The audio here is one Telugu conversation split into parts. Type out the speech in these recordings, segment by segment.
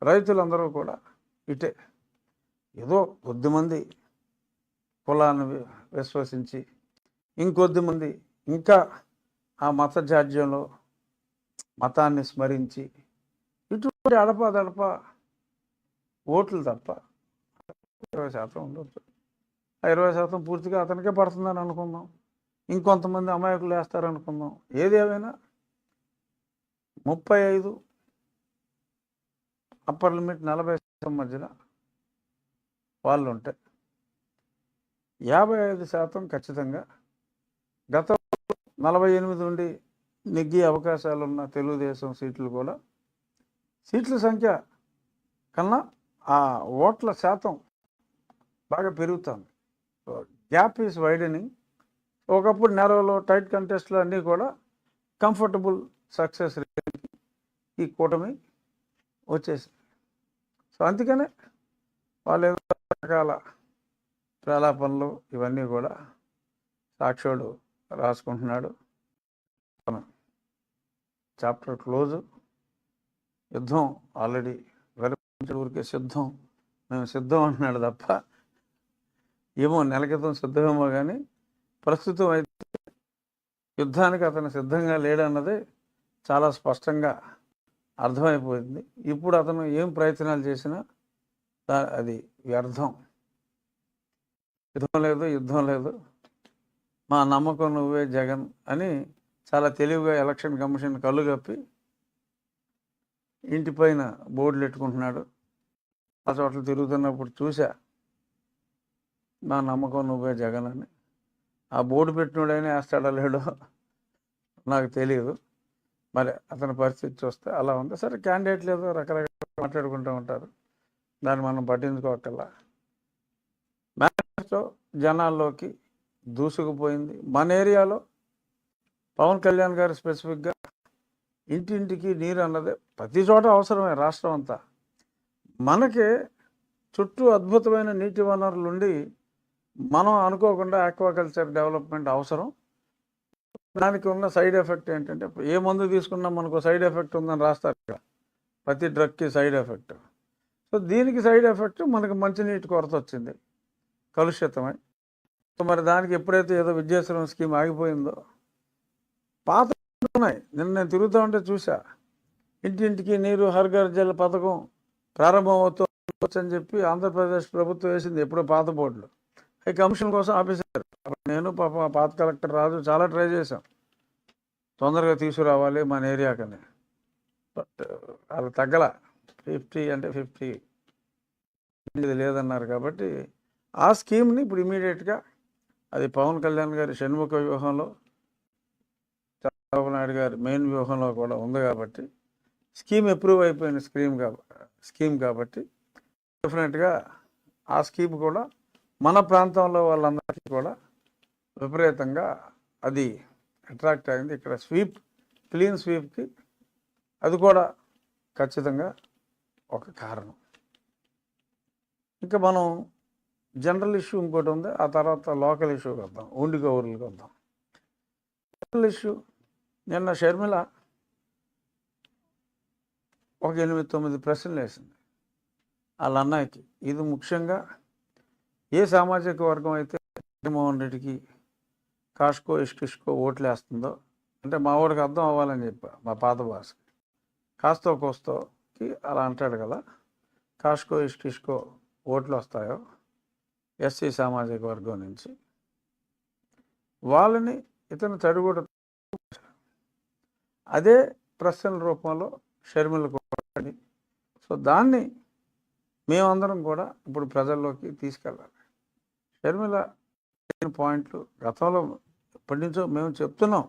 రైతులందరూ కూడా ఇటే. ఏదో కొద్దిమంది కులాన్ని విశ్వసించి, ఇంకొద్దిమంది ఇంకా ఆ మత జాడ్యంలో మతాన్ని స్మరించి ఇటువంటి అడపాదడప ఓట్లు తప్ప 20% ఉండొచ్చు. ఆ 20% పూర్తిగా అతనికే పడుతుందని అనుకుందాం. ఇంకొంతమంది అమాయకులు వేస్తారనుకుందాం. ఏదేమైనా 35 అప్పర్ లిమిట్ 40% మధ్యన వాళ్ళు ఉంటే 55% ఖచ్చితంగా గత 48 నుండి నెగ్గే అవకాశాలున్న తెలుగుదేశం సీట్లు కూడా సీట్ల సంఖ్య కన్నా ఆ ఓట్ల శాతం బాగా పెరుగుతుంది. So gap is widening. ఒకప్పుడు నేరోలో టైట్ కంటెస్ట్లు అన్నీ కూడా కంఫర్టబుల్ సక్సెస్ రేట్ ఈ కూటమి వచ్చేసింది. సో అందుకనే వాళ్ళు ఏదో రకాల ప్రలాపనలు ఇవన్నీ కూడా సాక్షుడు రాసుకుంటున్నాడు. Chapter close. యుద్ధం ఆల్రెడీ ఊరికే సిద్ధం, మేము సిద్ధం అంటున్నాడు తప్ప ఏమో నెల క్రితం సిద్ధమేమో కానీ ప్రస్తుతం అయితే యుద్ధానికి అతను సిద్ధంగా లేడన్నది చాలా స్పష్టంగా అర్థమైపోయింది. ఇప్పుడు అతను ఏం ప్రయత్నాలు చేసినా అది వ్యర్థం. యుద్ధం లేదు, మా నమ్మకం నువ్వే జగన్ అని చాలా తెలివిగా ఎలక్షన్ కమిషన్ కళ్ళు కప్పి ఇంటిపైన బోర్డులు పెట్టుకుంటున్నాడు. ఆ చోట్ల తిరుగుతున్నప్పుడు చూసా, నా నమ్మకం నువ్వే జగన్ అని. ఆ బోర్డు పెట్టినోడైనా వేస్తాడో లేడో నాకు తెలియదు. మరి అతని పరిస్థితి చూస్తే అలా ఉంది. సరే, క్యాండిడేట్లు ఏదో రకరకాల మాట్లాడుకుంటూ ఉంటారు, దాన్ని మనం పట్టించుకోకల్లా. మేనిఫెస్టో జనాల్లోకి దూసుకుపోయింది. మన ఏరియాలో పవన్ కళ్యాణ్ గారు స్పెసిఫిక్గా ఇంటింటికి నీరు అన్నదే ప్రతి చోట అవసరమే. రాష్ట్రం అంతా మనకి చుట్టూ అద్భుతమైన నీటి వనరులు ఉండి మనం అనుకోకుండా ఆక్వాకల్చర్ డెవలప్మెంట్ అవసరం. దానికి ఉన్న సైడ్ ఎఫెక్ట్ ఏంటంటే, ఏ మందు తీసుకున్నా మనకు సైడ్ ఎఫెక్ట్ ఉందని రాస్తారు ఇక్కడ. ప్రతి డ్రగ్కి సైడ్ ఎఫెక్ట్. సో దీనికి సైడ్ ఎఫెక్ట్ మనకు మంచినీటి కొరత వచ్చింది, కలుషితమై. సో మరి దానికి ఎప్పుడైతే ఏదో విద్యాశ్రమం స్కీమ్ ఆగిపోయిందో, పాత ఉన్నాయి. నిన్న నేను తిరుగుతూ ఉంటే చూసా, ఇంటింటికి నీరు హర్ ఘర్ జల్ పథకం ప్రారంభమవుతుందని చెప్పి ఆంధ్రప్రదేశ్ ప్రభుత్వం వేసింది ఎప్పుడో పాత బోర్డులు. ఈ కమిషన్ కోసం ఆపేశారు. నేను పాత కలెక్టర్ రాజు చాలా ట్రై చేశాం, తొందరగా తీసుకురావాలి మన ఏరియాకని. బట్ వాళ్ళు తగ్గల. 50 అంటే 50 ఇది లేదన్నారు. కాబట్టి ఆ స్కీమ్ని ఇప్పుడు ఇమీడియట్గా, అది పవన్ కళ్యాణ్ గారి షణ్ముఖ వ్యూహంలో, చంద్రబాబు నాయుడు గారి మెయిన్ వ్యూహంలో కూడా ఉంది. కాబట్టి స్కీమ్ అప్రూవ్ అయిపోయిన స్కీమ్ కాబట్టి డెఫినెట్గా ఆ స్కీమ్ కూడా మన ప్రాంతంలో వాళ్ళందరికీ కూడా విపరీతంగా అది అట్రాక్ట్ అయింది. ఇక్కడ క్లీన్ స్వీప్కి అది కూడా ఖచ్చితంగా ఒక కారణం. ఇంకా మనం జనరల్ ఇష్యూ ఇంకోటి ఉంది, ఆ తర్వాత లోకల్ ఇష్యూకి వద్దాం, ఉండి గౌరులకు వద్దాం. జనరల్ ఇష్యూ, నిన్న షర్మిల ఒక 8-9 ప్రశ్నలు వేసింది వాళ్ళ అన్నయ్యకి. ఇది ముఖ్యంగా ఏ సామాజిక వర్గం అయితే జగన్మోహన్ రెడ్డికి కాష్కో ఇష్కిష్కో ఓట్లు వేస్తుందో, అంటే మా వాడికి అర్థం అవ్వాలని చెప్పా, మా పాత భాష కాస్తో కోస్తోకి అలా అంటాడు కదా, కాష్కో ఇష్కిష్కో ఓట్లు వస్తాయో ఎస్సీ సామాజిక వర్గం నుంచి, వాళ్ళని ఇతను తడిగూడ అదే ప్రశ్నల రూపంలో షర్మిలకు. సో దాన్ని మేమందరం కూడా ఇప్పుడు ప్రజల్లోకి తీసుకెళ్ళాలి. షర్మిల పాయింట్లు గతంలో ఎప్పటి నుంచో మేము చెప్తున్నాం.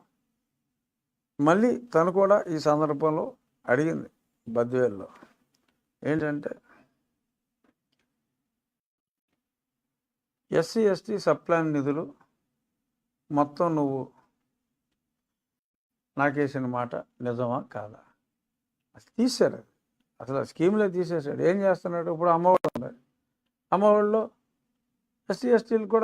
మళ్ళీ తను కూడా ఈ సందర్భంలో అడిగింది బద్వేల్లో, ఏంటంటే ఎస్సీ ఎస్టీ సబ్ప్లాన్ నిధులు మొత్తం నువ్వు నాకేసిన మాట నిజమా కాదా? అసలు తీశారు, అసలు స్కీమ్లే తీసేశాడు. ఏం చేస్తున్నాడు ఇప్పుడు? అమ్మఒడి ఉంది, అమ్మఒడిలో ఎస్సీ ఎస్టీలు కూడా